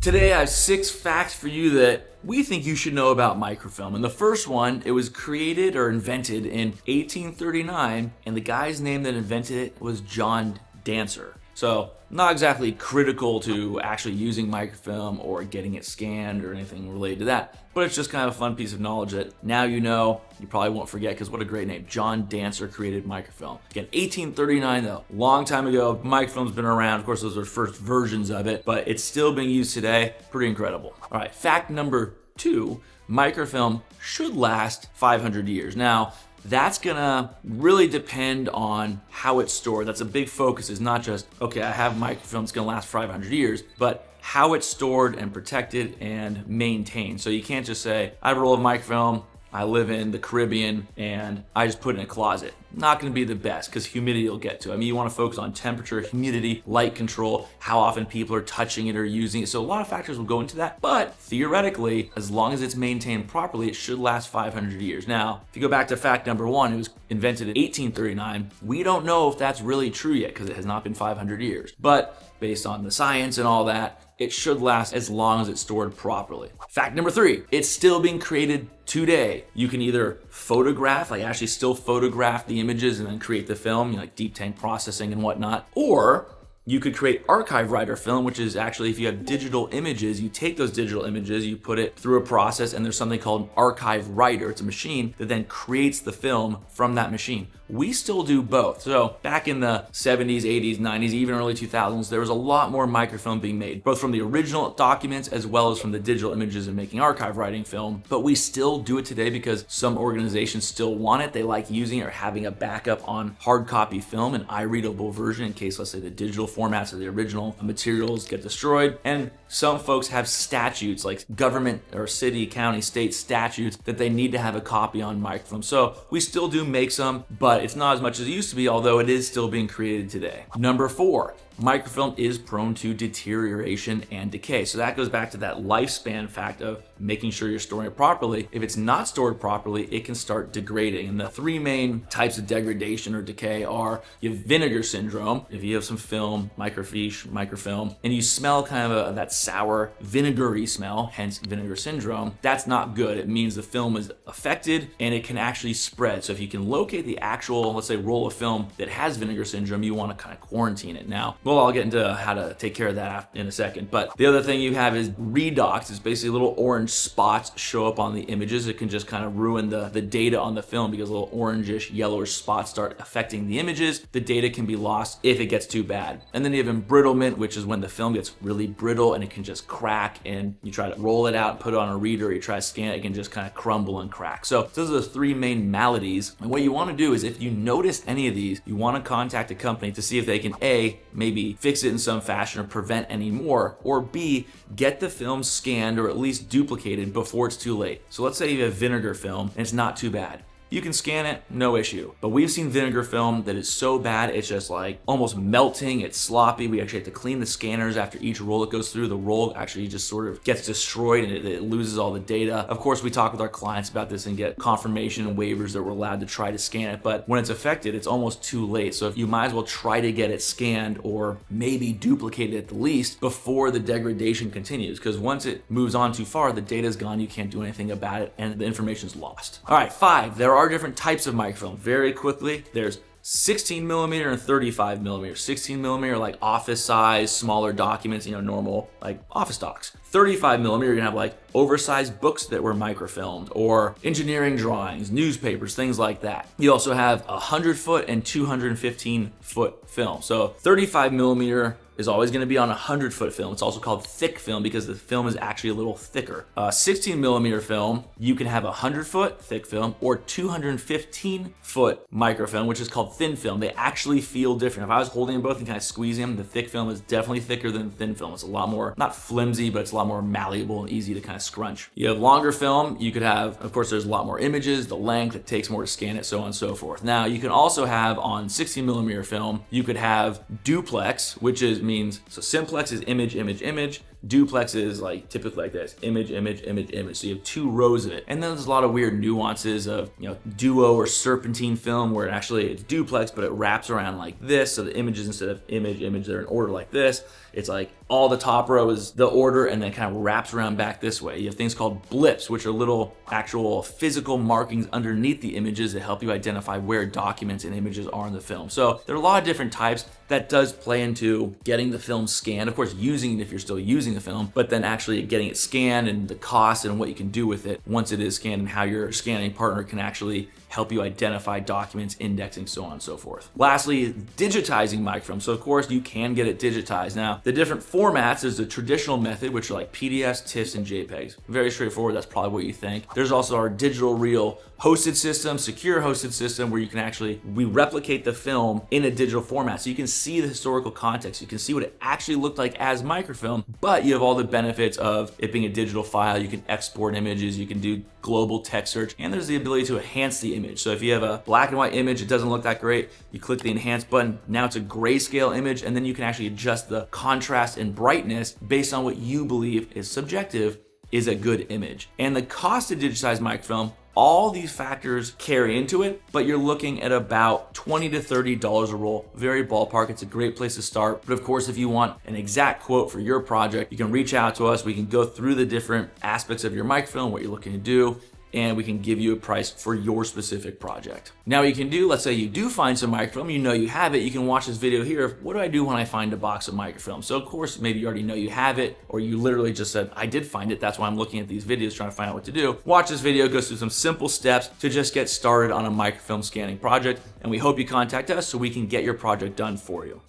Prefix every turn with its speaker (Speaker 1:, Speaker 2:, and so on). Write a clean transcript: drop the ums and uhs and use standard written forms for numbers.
Speaker 1: Today I have 6 facts for you that we think you should know about microfilm. And the first one, it was created or invented in 1839, and the guy's name that invented it was John Dancer. So not exactly critical to actually using microfilm or getting it scanned or anything related to that, but it's just kind of a fun piece of knowledge that now you know, you probably won't forget, because what a great name. John Dancer created microfilm. Again, 1839 though, long time ago. Microfilm's been around. Of course, those are first versions of it, but it's still being used today. Pretty incredible. All right, fact number 2, microfilm should last 500 years. Now, that's gonna really depend on how it's stored. That's a big focus, is not just, okay, I have microfilm, it's gonna last 500 years, but how it's stored and protected and maintained. So you can't just say, I have a roll of microfilm, I live in the Caribbean, and I just put it in a closet. Not gonna be the best, because humidity will get to it. I mean, you wanna focus on temperature, humidity, light control, how often people are touching it or using it. So a lot of factors will go into that, but theoretically, as long as it's maintained properly, it should last 500 years. Now, if you go back to fact number 1, it was invented in 1839. We don't know if that's really true yet, because it has not been 500 years. But based on the science and all that, it should last as long as it's stored properly. Fact number 3, it's still being created today. You can either photograph, like actually still photograph the images and then create the film, like deep tank processing and whatnot, or you could create archive writer film, which is actually, if you have digital images, you take those digital images, you put it through a process, and there's something called an archive writer. It's a machine that then creates the film from that machine. We still do both. So back in the 70s, 80s, 90s, even early 2000s, there was a lot more microfilm being made, both from the original documents as well as from the digital images and making archive writing film. But we still do it today because some organizations still want it. They like using it or having a backup on hard copy film, an eye-readable version, in case, let's say, the digital formats of the original materials get destroyed. And some folks have statutes, like government or city, county, state statutes, that they need to have a copy on microfilm. So we still do make some, but it's not as much as it used to be, although it is still being created today. Number 4, microfilm is prone to deterioration and decay. So that goes back to that lifespan fact of making sure you're storing it properly. If it's not stored properly, it can start degrading. And the 3 main types of degradation or decay are, you have vinegar syndrome. If you have some film, microfiche, microfilm, and you smell kind of that sour, vinegary smell, hence vinegar syndrome, that's not good. It means the film is affected and it can actually spread. So if you can locate the actual, let's say, roll of film that has vinegar syndrome, you want to kind of quarantine it. Now, well, I'll get into how to take care of that in a second. But the other thing you have is redox. It's basically little orange spots show up on the images. It can just kind of ruin the data on the film, because little orangish, yellowish spots start affecting the images. The data can be lost if it gets too bad. And then you have embrittlement, which is when the film gets really brittle and it can just crack, and you try to roll it out and put it on a reader, or you try to scan it, it can just kind of crumble and crack. So those are the 3 main maladies. And what you want to do is, if you notice any of these, you want to contact a company to see if they can A, maybe fix it in some fashion or prevent any more, or B, get the film scanned or at least duplicated before it's too late. So let's say you have vinegar film and it's not too bad. You can scan it, no issue. But we've seen vinegar film that is so bad, it's just like almost melting, it's sloppy. We actually have to clean the scanners after each roll it goes through. The roll actually just sort of gets destroyed and it loses all the data. Of course, we talk with our clients about this and get confirmation and waivers that we're allowed to try to scan it. But when it's affected, it's almost too late. So if you might as well try to get it scanned, or maybe duplicated at the least, before the degradation continues. Because once it moves on too far, the data's gone, you can't do anything about it, and the information's lost. All right, 5, there are different types of microfilm. Very quickly, there's 16 millimeter and 35 millimeter. 16 millimeter, like office size, smaller documents, normal, like office docs. 35 millimeter, you're gonna have like oversized books that were microfilmed, or engineering drawings, newspapers, things like that. You also have 100-foot and 215-foot film. So 35 millimeter is always going to be on 100-foot film. It's also called thick film because the film is actually a little thicker. 16 millimeter film, you can have 100-foot thick film or 215-foot microfilm, which is called thin film. They actually feel different. If I was holding them both and kind of squeezing them, the thick film is definitely thicker than thin film. It's a lot more, not flimsy, but it's a lot more malleable and easy to kind of scrunch. You have longer film, you could have, of course, there's a lot more images, the length, it takes more to scan it, so on and so forth. Now, you can also have on 16 millimeter film, you could have duplex, which means, so simplex is image, image, image. Duplex is like typically like this: image, image, image, image. So you have 2 rows of it. And then there's a lot of weird nuances of, duo or serpentine film, where actually it's duplex, but it wraps around like this. So the images, instead of image, image, they're in order like this. It's like all the top row is the order, and then kind of wraps around back this way. You have things called blips, which are little actual physical markings underneath the images that help you identify where documents and images are in the film. So there are a lot of different types that does play into getting the film scanned. Of course, using it if you're still using the film, but then actually getting it scanned and the cost and what you can do with it once it is scanned, and how your scanning partner can actually help you identify documents, indexing, so on and so forth. Lastly, digitizing microfilm. So of course you can get it digitized. Now, the different formats is the traditional method, which are like PDFs, TIFFs, and JPEGs. Very straightforward, that's probably what you think. There's also our digital reel hosted system, secure hosted system, where you can we replicate the film in a digital format. So you can see the historical context, you can see what it actually looked like as microfilm, but you have all the benefits of it being a digital file. You can export images, you can do global text search, and there's the ability to enhance the image. So if you have a black and white image, it doesn't look that great, you click the enhance button, now it's a grayscale image, and then you can actually adjust the contrast and brightness based on what you believe is subjective is a good image. And the cost to digitize microfilm, all these factors carry into it, but you're looking at about $20 to $30 a roll. Very ballpark. It's a great place to start. But of course, if you want an exact quote for your project, you can reach out to us. We can go through the different aspects of your microfilm, what you're looking to do, and we can give you a price for your specific project. Now what you can do, let's say you do find some microfilm, you know you have it, you can watch this video here of what do I do when I find a box of microfilm. So of course, maybe you already know you have it, or you literally just said, I did find it, that's why I'm looking at these videos trying to find out what to do. Watch this video, goes through some simple steps to just get started on a microfilm scanning project, and we hope you contact us so we can get your project done for you.